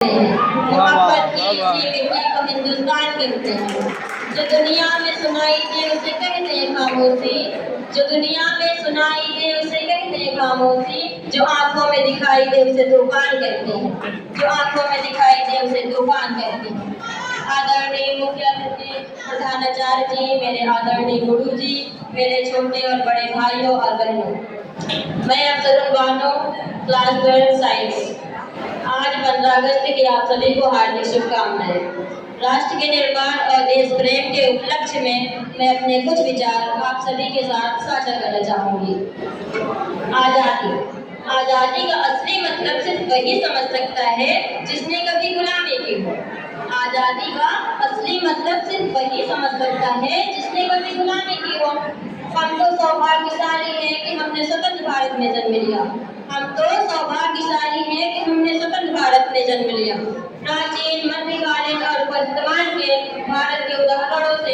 मोहब्बत की इसी मिट्टी को हिंदुस्तान कहते हैं। जो दुनिया में सुनाई दे उसे कहते हैं खामोशी। जो दुनिया में सुनाई दे उसे कहते हैं खामोशी। जो आंखों में दिखाई दे उसे तूफान कहते हैं। जो आंखों में दिखाई दे उसे तूफान कहते हैं। आदरणीय मुख्य अतिथि प्रधानाचार्य जी, मेरे आदरणीय गुरु जी, मेरे छोटे और बड़े भाइयों और बहनों, मैं अफसरुल बानो, क्लास 12 साइंस। आज 15 अगस्त की आप सभी को हार्दिक शुभकामनाएं। राष्ट्र के निर्माण और देश प्रेम के उपलक्ष्य में मैं अपने कुछ विचार आप सभी के साथ साझा करना चाहूंगी। आजादी आजादी का असली मतलब सिर्फ वही समझ सकता है जिसने कभी गुलामी की हो। आजादी का असली मतलब सिर्फ वही समझ सकता है जिसने कभी गुलामी की हो। हम तो सौभाग्यशाली हैं कि हमने स्वतंत्र भारत में जन्म लिया। हम तो सौभाग्यशाली हैं कि हमने स्वतंत्र भारत में जन्म लिया। प्राचीन, मध्यकालीन और वर्तमान के भारत के उदाहरणों से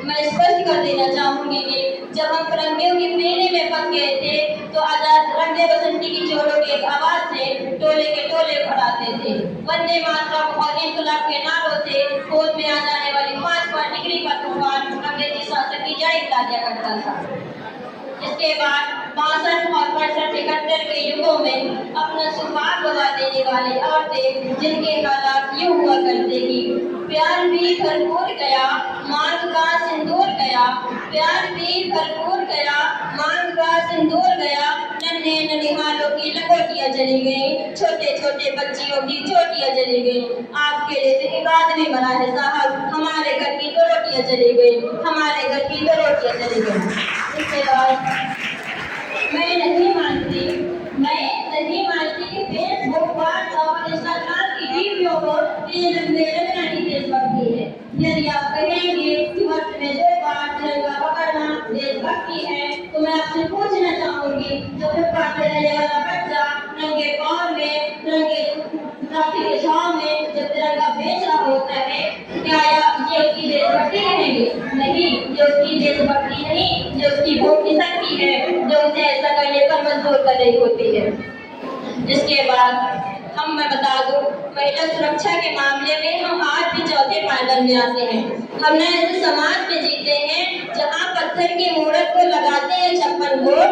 मैं स्पष्ट कर देना चाहूंगी कि जब हम फिरंगियों की पीढ़ी में फंस गए थे तो आजाद रंगे बसंती की चोरों की एक आवाज से टोले के टोले खड़ाते थे। वंदे मातरम और इनकलाब के नारों से होश में आ जाने वाली 5 डिग्री का तूफान अंग्रेजी शासन की जय ला दिया करता था। इसके बाद 62 और 65 71 के युगों में अपना सुभाग गवा देने वाले औरतें जिनके हालात यूं हुआ करते कि प्यार भी भरपूर गया, मांग का सिंदूर गया। प्यार भी भरपूर गया, मांग का सिंदूर गया। नन्हे ननिहालों की लंगोटियां चली गई, छोटे छोटे बच्चियों की चोटियां चली गई। आपके लिए एक आदमी मरा है साहब, हमारे घर की तो रोटियां चली गई, हमारे घर की तो रोटियां चली गई। इसके बाद मैं नहीं मानती कि फेसबुक, व्हाट्सएप, इंस्टाग्राम की वीडियो को ये लगना ही देशभक्ति है। यदि आप कहेंगे कि वर्ष में 2 बार तिरंगा पकड़ना देशभक्ति है तो मैं आपसे पूछना चाहूंगी, जो फुटपाथ पे रहने वाला बच्चा नंगे पाँव में तिरंगे ट्रैफिक के छांव में जब तिरंगा बेच रहा होता है, क्या ये उसकी देशभक्ति कहेंगे? नहीं, ये उसकी देशभक्ति नहीं, ये उसकी भूख की शक्ति है जो उसे ऐसा करने पर मजबूर कर रही होती है। इसके बाद मैं बता दूं, महिला सुरक्षा के मामले में हम आज भी चौथे पायदान में आते हैं। हम न ऐसे समाज में जीते हैं जहां पत्थर की मूरत को लगाते हैं 56 वोट,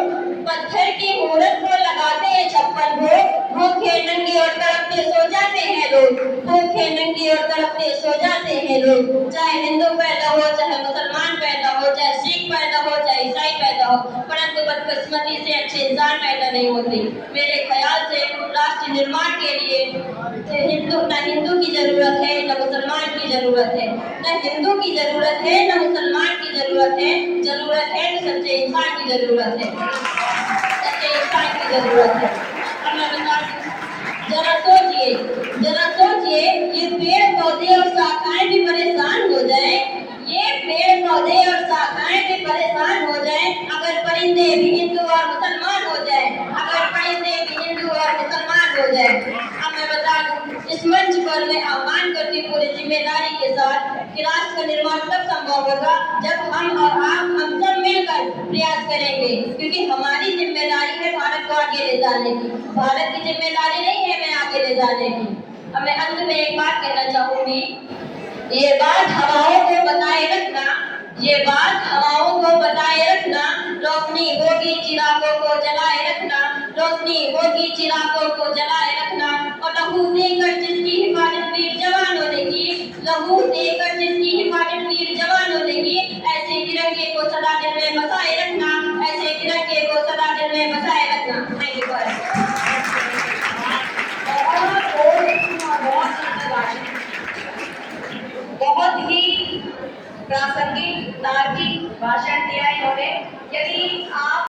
पत्थर की मूरत को लगाते हैं 56 वोट। भूखे नंगे और तड़पते सो जाते हैं लोग, भूखे नंगे और तड़पते सो जाते हैं लोग। चाहे हिंदू पैदा हो, चाहे मुसलमान पैदा हो, चाहे सिख पैदा हो, चाहे ईसाई पैदा हो, परंतु बदकिस्मती से अच्छे इंसान पैदा नहीं होते। मेरे ख्याल से राष्ट्र निर्माण के लिए हिंदू की जरूरत है, न मुसलमान की जरूरत है। न हिंदू की जरूरत है, न मुसलमान की जरूरत है। जरूरत है तो सच्चे इंसान की जरूरत है, सच्चे इंसान की जरूरत है। अब मैं बता दूं, जरा सोचिए, ये पेड़ पौधे और शाखाएं भी परेशान हो जाए, ये पेड़ पौधे और शाखाएं भी परेशान हो जाए अगर परिंदे भी हिंदू और मुसलमान हो जाए, अगर परिंदे भी हिंदू और मुसलमान हो जाए। अब मैं बता दूं, इस मंच पर मैं आह्वान करती पूरी जिम्मेदारी के साथ कि राष्ट्र का निर्माण तब संभव होगा जब हम और आप हम सब मिलकर प्रयास करेंगे, क्योंकि हमारी जिम्मेदारी है भारत को आगे ले जाने की, भारत की जिम्मेदारी नहीं है मैं आगे ले जाने की। अब मैं अंत में एक बात कहना चाहूंगी, ये बात हवाओं को बताए रखना, ये बात हवाओं को बताए रखना, रोशनी होगी चिरागों को जलाए रखना, रोशनी होगी चिरागों को जलाए रखना। और लहू देकर जिसकी हिफाजत वीर जवानों ने की, लहू देकर जिसकी हिफाजत वीर जवानों ने की, ऐसे तिरंगे को सदा दिल में बसाए रखना, ऐसे तिरंगे को सदा दिल में बसाए रखना। Thank you. बहुत ही प्रासंगिक तार्किक भाषण दिया इन्होंने। यदि आप